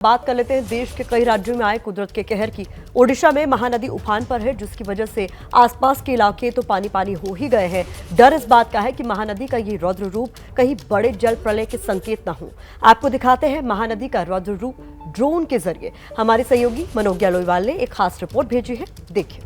बात कर लेते हैं देश के कई राज्यों में आए कुदरत के कहर की। ओडिशा में महानदी उफान पर है, जिसकी वजह से आसपास के इलाके तो पानी पानी हो ही गए हैं। डर इस बात का है कि महानदी का ये रौद्र रूप कहीं बड़े जल प्रलय के संकेत न हो। आपको दिखाते हैं महानदी का रौद्र रूप ड्रोन के जरिए। हमारे सहयोगी मनोज्ञा लोईवाल ने एक खास रिपोर्ट भेजी है, देखिए।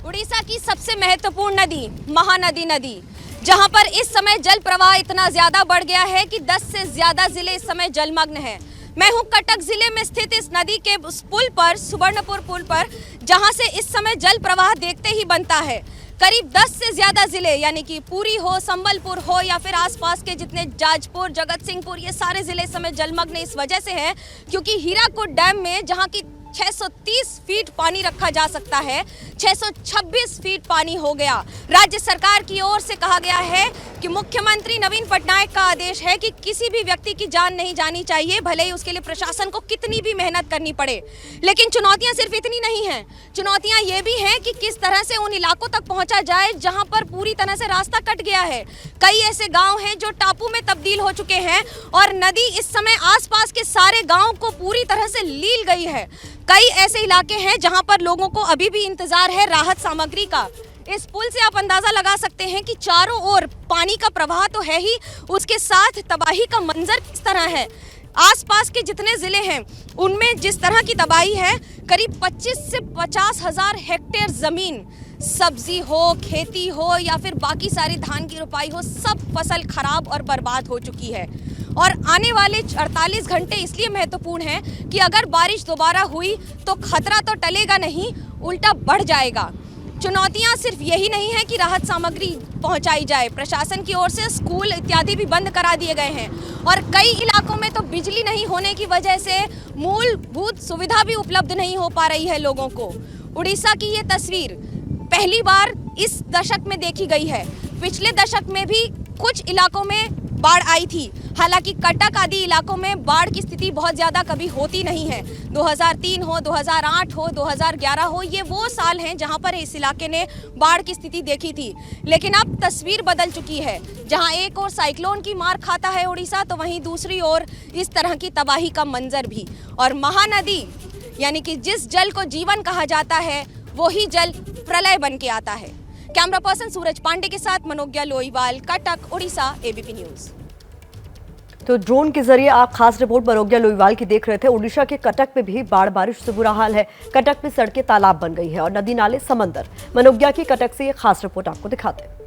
उड़ीसा की सबसे महत्वपूर्ण नदी महानदी नदी, जहां पर इस समय जल प्रवाह इतना ज्यादा बढ़ गया है कि 10 से ज्यादा जिले इस समय जलमग्न हैं। मैं हूं कटक जिले में स्थित इस नदी के उस पुल पर, सुवर्णपुर पुल पर, जहां से इस समय जल प्रवाह देखते ही बनता है। करीब 10 से ज्यादा जिले यानी कि पुरी हो, संबलपुर हो या फिर आसपास के जितने जाजपुर, जगत सिंहपुर, ये सारे जिले इस समय जलमग्न इस वजह से हैं क्योंकि हीराकुद डैम में जहां की 630 फीट पानी रखा जा सकता है, 626 फीट पानी हो गया। राज्य सरकार की ओर से कहा गया है कि मुख्यमंत्री नवीन पटनायक का आदेश है कि किसी भी व्यक्ति की जान नहीं जानी चाहिए, भले ही उसके लिए प्रशासन को कितनी भी मेहनत करनी पड़े। लेकिन चुनौतियां सिर्फ इतनी नहीं हैं, चुनौतियां ये भी हैं कि किस तरह से उन इलाकों तक पहुंचा जाए जहां पर पूरी तरह से रास्ता कट गया है। कई ऐसे गाँव हैं जो टापू में तब्दील हो चुके हैं और नदी इस समय आसपास के सारे गाँव को पूरी तरह से लील गई है। कई ऐसे इलाके हैं जहां पर लोगों को अभी भी इंतजार है राहत सामग्री का। इस पुल से आप अंदाजा लगा सकते हैं कि चारों ओर पानी का प्रवाह तो है ही, उसके साथ तबाही का मंजर किस तरह है। आसपास के जितने जिले हैं उनमें जिस तरह की तबाही है, करीब 25 से 50 हजार हेक्टेयर जमीन, सब्जी हो, खेती हो या फिर बाकी सारी धान की रोपाई हो, सब फसल खराब और बर्बाद हो चुकी है। और आने वाले 48 घंटे इसलिए महत्वपूर्ण हैं कि अगर बारिश दोबारा हुई तो खतरा तो टलेगा नहीं, उल्टा बढ़ जाएगा। चुनौतियां सिर्फ यही नहीं है कि राहत सामग्री पहुंचाई जाए, प्रशासन की ओर से स्कूल इत्यादि भी बंद करा दिए गए हैं और कई इलाकों में तो बिजली नहीं होने की वजह से मूलभूत सुविधा भी उपलब्ध नहीं हो पा रही है लोगों को। उड़ीसा की ये तस्वीर पहली बार इस दशक में देखी गई है। पिछले दशक में भी कुछ इलाकों में बाढ़ आई थी, हालांकि कटक आदि इलाकों में बाढ़ की स्थिति बहुत ज्यादा कभी होती नहीं है। 2003 हो, 2008 हो, 2011 हो, ये वो साल हैं जहां पर इस इलाके ने बाढ़ की स्थिति देखी थी। लेकिन अब तस्वीर बदल चुकी है, जहां एक ओर साइक्लोन की मार खाता है उड़ीसा, तो वहीं दूसरी ओर इस तरह की तबाही का मंजर भी। और महानदी यानी कि जिस जल को जीवन कहा जाता है, वही जल प्रलय बन के आता है। कैमरा पर्सन सूरज पांडे के साथ मनोज्ञा लोईवाल, कटक, उड़ीसा, एबीपी न्यूज। तो ड्रोन के जरिए आप खास रिपोर्ट मनोज्ञा लोईवाल की देख रहे थे। ओडिशा के कटक में भी बाढ़ बारिश से बुरा हाल है। कटक में सड़कें तालाब बन गई हैं और नदी नाले समंदर। मनोज्ञा की कटक से ये खास रिपोर्ट आपको दिखाते हैं।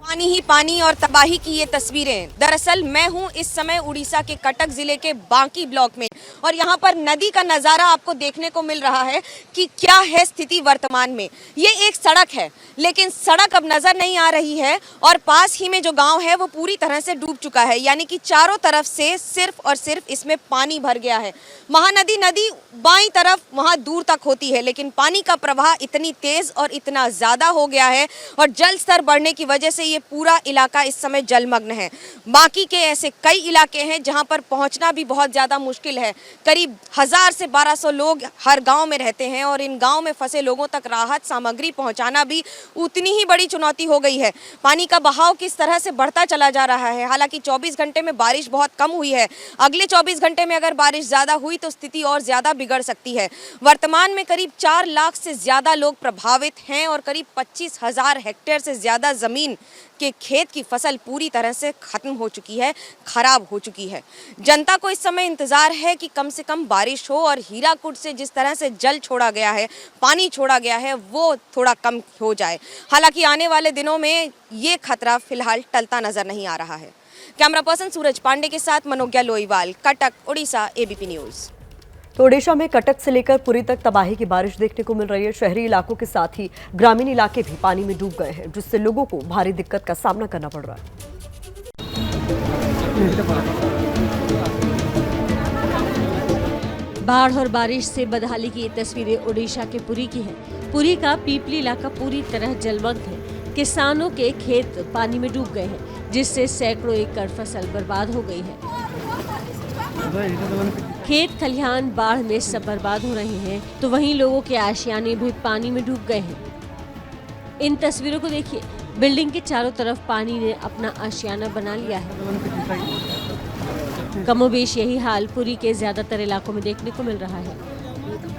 पानी ही पानी और तबाही की ये तस्वीरें। दरअसल मैं हूं इस समय उड़ीसा के कटक जिले के बांकी ब्लॉक में और यहाँ पर नदी का नजारा आपको देखने को मिल रहा है कि क्या है स्थिति वर्तमान में। ये एक सड़क है, लेकिन सड़क अब नजर नहीं आ रही है और पास ही में जो गांव है वो पूरी तरह से डूब चुका है, यानी कि चारों तरफ से सिर्फ और सिर्फ इसमें पानी भर गया है। महानदी नदी बाईं तरफ वहां दूर तक होती है, लेकिन पानी का प्रवाह इतनी तेज और इतना ज्यादा हो गया है और जल स्तर बढ़ने की वजह से ये पूरा इलाका इस समय जलमग्न है। बाकी के ऐसे कई इलाके हैं जहां पर पहुंचना भी बहुत ज्यादा मुश्किल है। करीब 1000 से 1200 लोग हर गांव में रहते हैं और इन गांव में फंसे लोगों तक राहत सामग्री पहुंचाना भी उतनी ही बड़ी चुनौती हो गई है। पानी का बहाव किस तरह से बढ़ता चला जा रहा है। हालांकि 24 घंटे में बारिश बहुत कम हुई है, अगले 24 घंटे में अगर बारिश ज्यादा हुई तो स्थिति और ज्यादा बिगड़ सकती है। वर्तमान में करीब 4 लाख से ज्यादा लोग प्रभावित हैं और करीब 25,000 हेक्टेयर से ज्यादा जमीन के खेत की फसल पूरी तरह से खत्म हो चुकी है, खराब हो चुकी है। जनता को इस समय इंतजार है कि कम से कम बारिश हो और हीराकुद से जिस तरह से जल छोड़ा गया है, पानी छोड़ा गया है, वो थोड़ा कम हो जाए। हालांकि आने वाले दिनों में ये खतरा फिलहाल टलता नजर नहीं आ रहा है। कैमरा पर्सन सूरज पांडे के साथ मनोज्ञा लोईवाल, कटक, उड़ीसा, एबीपी न्यूज। तो ओडिशा में कटक से लेकर पुरी तक तबाही की बारिश देखने को मिल रही है। शहरी इलाकों के साथ ही ग्रामीण इलाके भी पानी में डूब गए हैं, जिससे लोगों को भारी दिक्कत का सामना करना पड़ रहा है। बाढ़ और बारिश से बदहाली की ये तस्वीरें ओडिशा के पुरी की हैं। पुरी का पीपली इलाका पूरी तरह जलमग्न है। किसानों के खेत पानी में डूब गए हैं, जिससे सैकड़ों एकड़ फसल बर्बाद हो गई है। खेत खलिहान बाढ़ में सब बर्बाद हो रहे हैं, तो वहीं लोगों के आशियाने भी पानी में डूब गए हैं। इन तस्वीरों को देखिए, बिल्डिंग के चारों तरफ पानी ने अपना आशियाना बना लिया है। कमोबेश यही हाल पुरी के ज्यादातर इलाकों में देखने को मिल रहा है।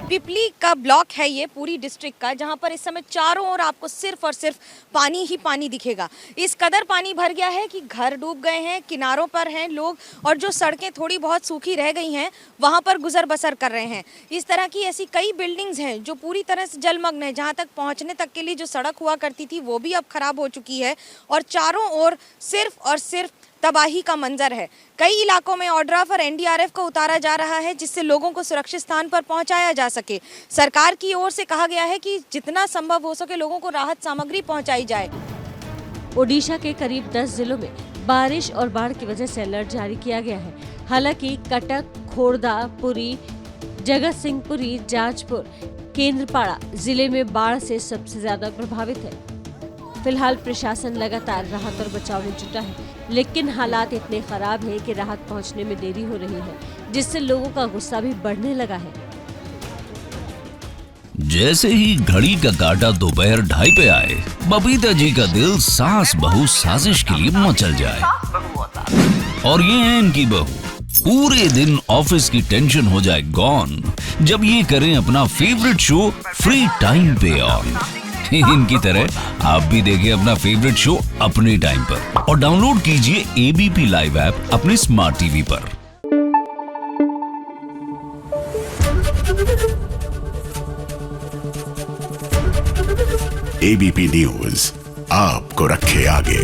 पिपली का ब्लॉक है ये पूरी डिस्ट्रिक्ट का, जहां पर इस समय चारों ओर आपको सिर्फ और सिर्फ पानी ही पानी दिखेगा। इस कदर पानी भर गया है कि घर डूब गए हैं, किनारों पर हैं लोग, और जो सड़कें थोड़ी बहुत सूखी रह गई हैं वहां पर गुजर बसर कर रहे हैं। इस तरह की ऐसी कई बिल्डिंग्स हैं जो पूरी तरह से जलमग्न है। जहां तक पहुंचने तक के लिए जो सड़क हुआ करती थी वो भी अब खराब हो चुकी है, और चारों ओर सिर्फ और सिर्फ तबाही का मंजर है। कई इलाकों में ऑड्राफ और एनडीआरएफ को उतारा जा रहा है जिससे लोगों को सुरक्षित स्थान पर पहुंचाया जा सके। सरकार की ओर से कहा गया है कि जितना संभव हो सके लोगों को राहत सामग्री पहुंचाई जाए। ओडिशा के करीब 10 जिलों में बारिश और बाढ़ की वजह से अलर्ट जारी किया गया है। हालांकि कटक, खोर्धा, पुरी, जगत सिंहपुरी, जाजपुर, केंद्रपाड़ा जिले में बाढ़ से सबसे ज्यादा प्रभावित है। फिलहाल प्रशासन लगातार राहत और बचाव में जुटा है, लेकिन हालात इतने खराब हैं कि राहत पहुंचने में देरी हो रही है, जिससे लोगों का गुस्सा भी बढ़ने लगा है। जैसे ही घड़ी का काटा दोपहर 2:30 पे आए, बबीता जी का दिल सास बहू साजिश के लिए मचल जाए। और ये है इनकी बहू, पूरे दिन ऑफिस की टेंशन हो जाए गॉन जब ये करें अपना फेवरेट शो फ्री टाइम पे ऑन। इनकी तरह आप भी देखिए अपना फेवरेट शो अपने टाइम पर और डाउनलोड कीजिए एबीपी लाइव ऐप अपने स्मार्ट टीवी पर। एबीपी न्यूज आपको रखे आगे।